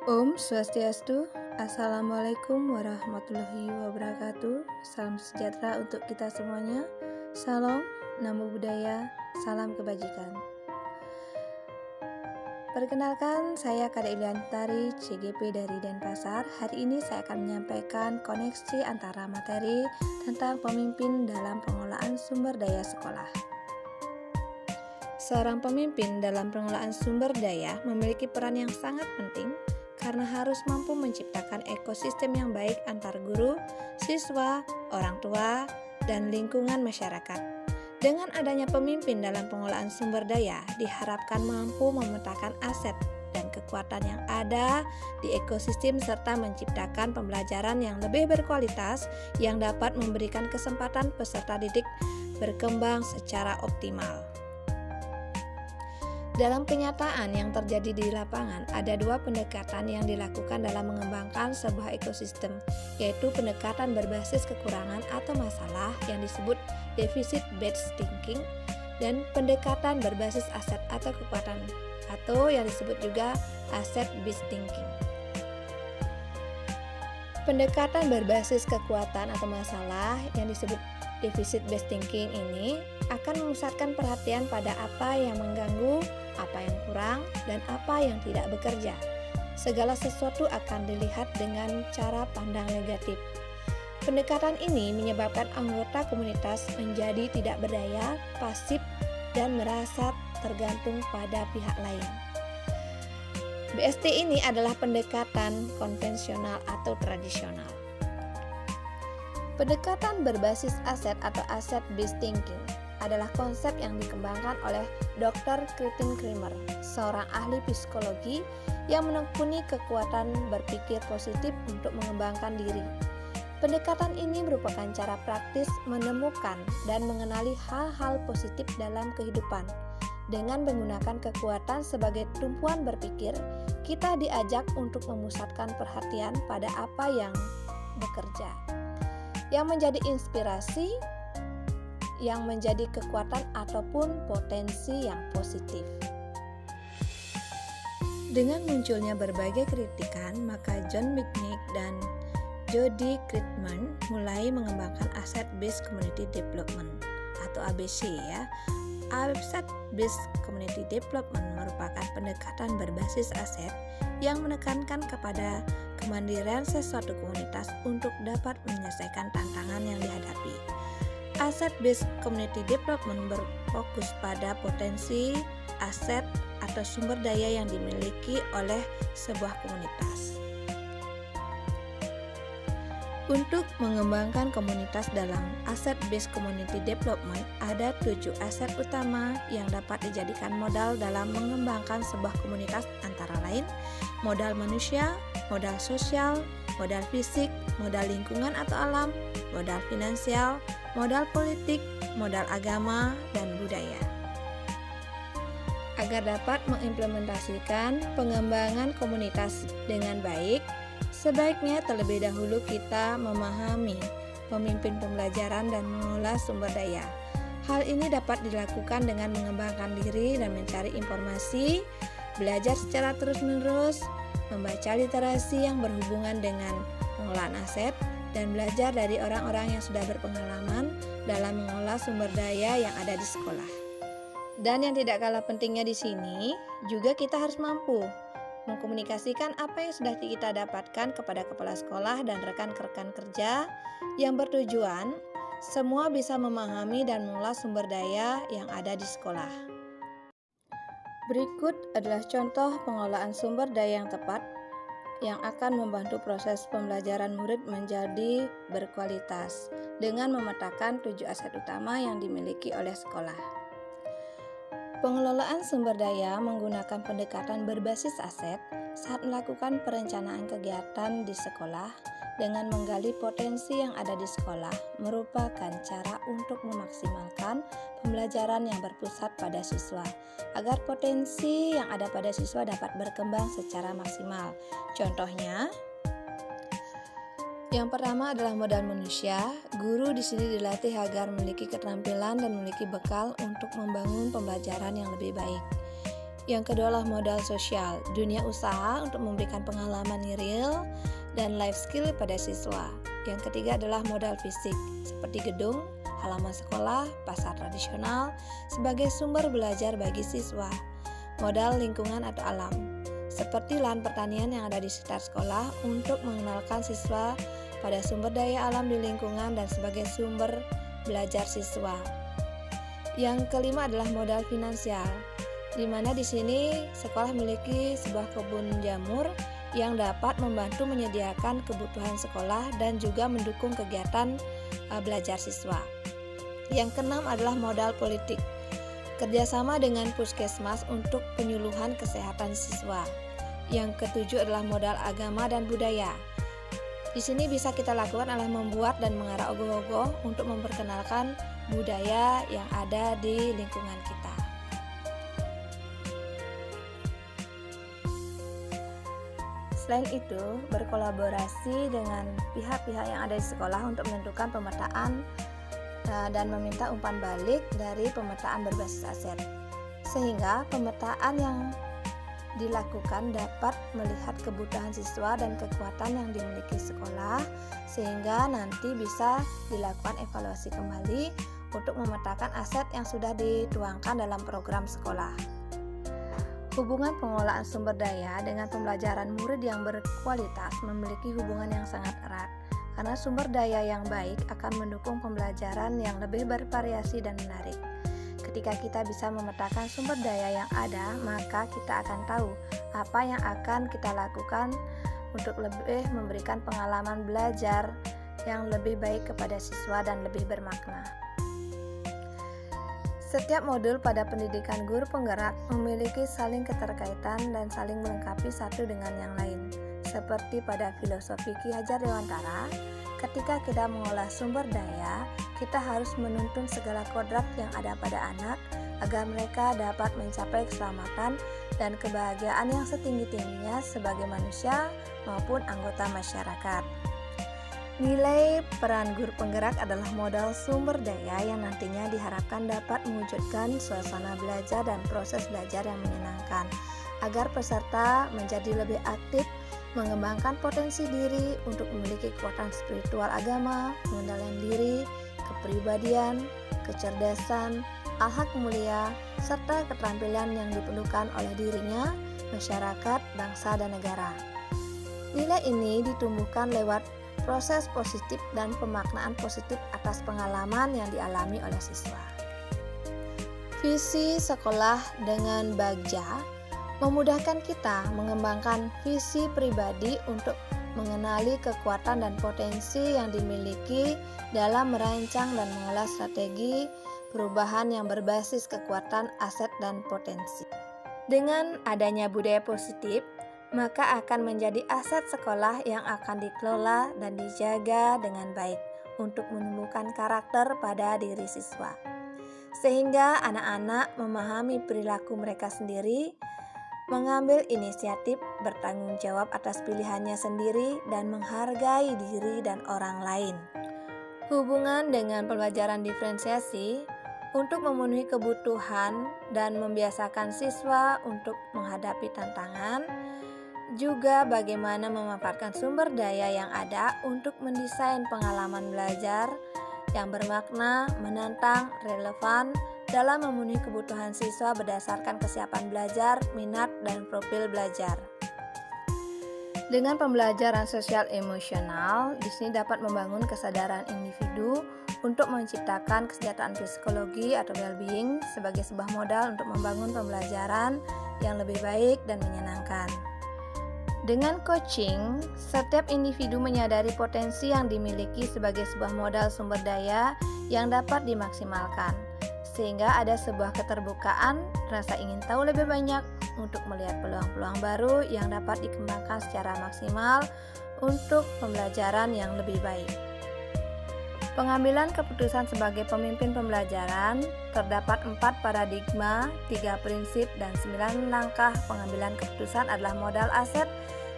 Om Swastiastu, Assalamualaikum warahmatullahi wabarakatuh. Salam sejahtera untuk kita semuanya. Salam, Namo Buddhaya, salam kebajikan. Perkenalkan, saya Kade Iliantari, CGP dari Denpasar. Hari ini saya akan menyampaikan koneksi antara materi tentang pemimpin dalam pengelolaan sumber daya sekolah. Seorang pemimpin dalam pengelolaan sumber daya memiliki peran yang sangat penting karena harus mampu menciptakan ekosistem yang baik antar guru, siswa, orang tua, dan lingkungan masyarakat. Dengan adanya pemimpin dalam pengelolaan sumber daya, diharapkan mampu memetakan aset dan kekuatan yang ada di ekosistem serta menciptakan pembelajaran yang lebih berkualitas yang dapat memberikan kesempatan peserta didik berkembang secara optimal. Dalam kenyataan yang terjadi di lapangan, ada dua pendekatan yang dilakukan dalam mengembangkan sebuah ekosistem, yaitu pendekatan berbasis kekurangan atau masalah yang disebut deficit-based thinking, dan pendekatan berbasis aset atau kekuatan, atau yang disebut juga asset-based thinking. Pendekatan berbasis kekuatan atau masalah yang disebut deficit-based thinking ini akan memusatkan perhatian pada apa yang mengganggu, apa yang kurang, dan apa yang tidak bekerja. Segala sesuatu akan dilihat dengan cara pandang negatif. Pendekatan ini menyebabkan anggota komunitas menjadi tidak berdaya, pasif, dan merasa tergantung pada pihak lain. BST ini adalah pendekatan konvensional atau tradisional. Pendekatan berbasis aset atau asset-based thinking adalah konsep yang dikembangkan oleh Dr. Kritin Krimer, seorang ahli psikologi yang menekuni kekuatan berpikir positif untuk mengembangkan diri. Pendekatan ini merupakan cara praktis menemukan dan mengenali hal-hal positif dalam kehidupan. Dengan menggunakan kekuatan sebagai tumpuan berpikir, kita diajak untuk memusatkan perhatian pada apa yang bekerja, yang menjadi inspirasi, yang menjadi kekuatan ataupun potensi yang positif. Dengan munculnya berbagai kritikan, maka John Michnick dan Jody Krittman mulai mengembangkan Asset Based Community Development atau ABC ya. Asset Based Community Development merupakan pendekatan berbasis aset yang menekankan kepada kemandirian sesuatu komunitas untuk dapat menyelesaikan tantangan yang dihadapi. Asset-based community development berfokus pada potensi, aset, atau sumber daya yang dimiliki oleh sebuah komunitas. Untuk mengembangkan komunitas dalam asset-based community development, ada 7 aset utama yang dapat dijadikan modal dalam mengembangkan sebuah komunitas, antara lain modal manusia, modal sosial, modal fisik, modal lingkungan atau alam, modal finansial, modal politik, modal agama, dan budaya. Agar dapat mengimplementasikan pengembangan komunitas dengan baik, sebaiknya terlebih dahulu kita memahami pemimpin pembelajaran dan mengolah sumber daya. Hal ini dapat dilakukan dengan mengembangkan diri dan mencari informasi, belajar secara terus-menerus, membaca literasi yang berhubungan dengan pengelolaan aset, dan belajar dari orang-orang yang sudah berpengalaman dalam mengolah sumber daya yang ada di sekolah. Dan yang tidak kalah pentingnya di sini, juga kita harus mampu mengkomunikasikan apa yang sudah kita dapatkan kepada kepala sekolah dan rekan-rekan kerja yang bertujuan semua bisa memahami dan mengolah sumber daya yang ada di sekolah. Berikut adalah contoh pengelolaan sumber daya yang tepat yang akan membantu proses pembelajaran murid menjadi berkualitas dengan memetakan 7 aset utama yang dimiliki oleh sekolah. Pengelolaan sumber daya menggunakan pendekatan berbasis aset saat melakukan perencanaan kegiatan di sekolah dengan menggali potensi yang ada di sekolah merupakan cara untuk memaksimalkan pembelajaran yang berpusat pada siswa agar potensi yang ada pada siswa dapat berkembang secara maksimal. Contohnya, yang pertama adalah modal manusia. Guru di sini dilatih agar memiliki keterampilan dan memiliki bekal untuk membangun pembelajaran yang lebih baik. Yang kedua adalah modal sosial, dunia usaha untuk memberikan pengalaman real dan life skill pada siswa. Yang ketiga adalah modal fisik, seperti gedung, halaman sekolah, pasar tradisional, sebagai sumber belajar bagi siswa. Modal lingkungan atau alam, seperti lahan pertanian yang ada di sekitar sekolah untuk mengenalkan siswa pada sumber daya alam di lingkungan dan sebagai sumber belajar siswa. Yang kelima adalah modal finansial, di mana di sini sekolah memiliki sebuah kebun jamur yang dapat membantu menyediakan kebutuhan sekolah dan juga mendukung kegiatan belajar siswa. Yang keenam adalah modal politik, kerjasama dengan puskesmas untuk penyuluhan kesehatan siswa. Yang ketujuh adalah modal agama dan budaya. Di sini bisa kita lakukan adalah membuat dan mengarah ogoh-ogoh untuk memperkenalkan budaya yang ada di lingkungan kita. Selain itu, berkolaborasi dengan pihak-pihak yang ada di sekolah untuk menentukan pemetaan dan meminta umpan balik dari pemetaan berbasis aset, sehingga pemetaan yang dilakukan dapat melihat kebutuhan siswa dan kekuatan yang dimiliki sekolah, sehingga nanti bisa dilakukan evaluasi kembali untuk memetakan aset yang sudah dituangkan dalam program sekolah. Hubungan pengelolaan sumber daya dengan pembelajaran murid yang berkualitas memiliki hubungan yang sangat erat, karena sumber daya yang baik akan mendukung pembelajaran yang lebih bervariasi dan menarik. Ketika kita bisa memetakan sumber daya yang ada, maka kita akan tahu apa yang akan kita lakukan untuk lebih memberikan pengalaman belajar yang lebih baik kepada siswa dan lebih bermakna. Setiap modul pada pendidikan guru penggerak memiliki saling keterkaitan dan saling melengkapi satu dengan yang lain. Seperti pada filosofi Ki Hajar Dewantara, ketika kita mengolah sumber daya, kita harus menuntun segala kodrat yang ada pada anak agar mereka dapat mencapai keselamatan dan kebahagiaan yang setinggi-tingginya sebagai manusia maupun anggota masyarakat. Nilai peran guru penggerak adalah modal sumber daya yang nantinya diharapkan dapat mewujudkan suasana belajar dan proses belajar yang menyenangkan, agar peserta menjadi lebih aktif, mengembangkan potensi diri untuk memiliki kekuatan spiritual agama, pengendalian diri, kepribadian, kecerdasan, akhlak mulia, serta keterampilan yang diperlukan oleh dirinya, masyarakat, bangsa, dan negara. Nilai ini ditumbuhkan lewat proses positif dan pemaknaan positif atas pengalaman yang dialami oleh siswa. Visi sekolah dengan Bagja memudahkan kita mengembangkan visi pribadi untuk mengenali kekuatan dan potensi yang dimiliki dalam merancang dan mengolah strategi perubahan yang berbasis kekuatan, aset, dan potensi. Dengan adanya budaya positif, maka akan menjadi aset sekolah yang akan dikelola dan dijaga dengan baik untuk menumbuhkan karakter pada diri siswa, sehingga anak-anak memahami perilaku mereka sendiri, mengambil inisiatif, bertanggung jawab atas pilihannya sendiri, dan menghargai diri dan orang lain. Hubungan dengan pembelajaran diferensiasi untuk memenuhi kebutuhan dan membiasakan siswa untuk menghadapi tantangan, juga bagaimana memanfaatkan sumber daya yang ada untuk mendesain pengalaman belajar yang bermakna, menantang, relevan dalam memenuhi kebutuhan siswa berdasarkan kesiapan belajar, minat, dan profil belajar. Dengan pembelajaran sosial emosional, di sini dapat membangun kesadaran individu untuk menciptakan kesejahteraan psikologi atau well-being sebagai sebuah modal untuk membangun pembelajaran yang lebih baik dan menyenangkan. Dengan coaching, setiap individu menyadari potensi yang dimiliki sebagai sebuah modal sumber daya yang dapat dimaksimalkan, sehingga ada sebuah keterbukaan, rasa ingin tahu lebih banyak untuk melihat peluang-peluang baru yang dapat dikembangkan secara maksimal untuk pembelajaran yang lebih baik. Pengambilan keputusan sebagai pemimpin pembelajaran terdapat 4 paradigma, 3 prinsip, dan 9 langkah pengambilan keputusan adalah modal aset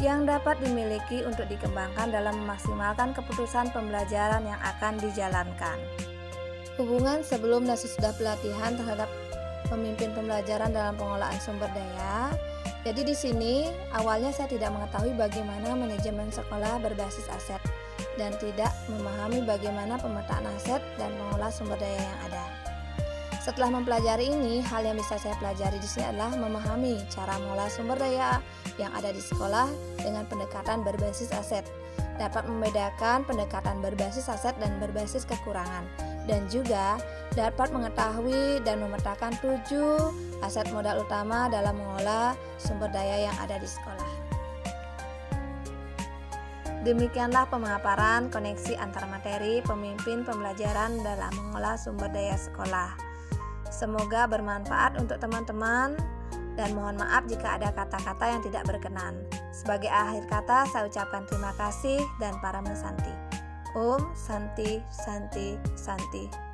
yang dapat dimiliki untuk dikembangkan dalam memaksimalkan keputusan pembelajaran yang akan dijalankan. Hubungan sebelum dan sesudah pelatihan terhadap pemimpin pembelajaran dalam pengelolaan sumber daya. Jadi di sini awalnya saya tidak mengetahui bagaimana manajemen sekolah berbasis aset dan tidak memahami bagaimana pemetaan aset dan mengolah sumber daya yang ada. Setelah mempelajari ini, hal yang bisa saya pelajari di sini adalah memahami cara mengolah sumber daya yang ada di sekolah dengan pendekatan berbasis aset. Dapat membedakan pendekatan berbasis aset dan berbasis kekurangan, dan juga dapat mengetahui dan memetakan 7 aset modal utama dalam mengolah sumber daya yang ada di sekolah. Demikianlah pemaparan koneksi antara materi pemimpin pembelajaran dalam mengolah sumber daya sekolah. Semoga bermanfaat untuk teman-teman dan mohon maaf jika ada kata-kata yang tidak berkenan. Sebagai akhir kata, saya ucapkan terima kasih dan para Santi. Om Santi Santi Santi.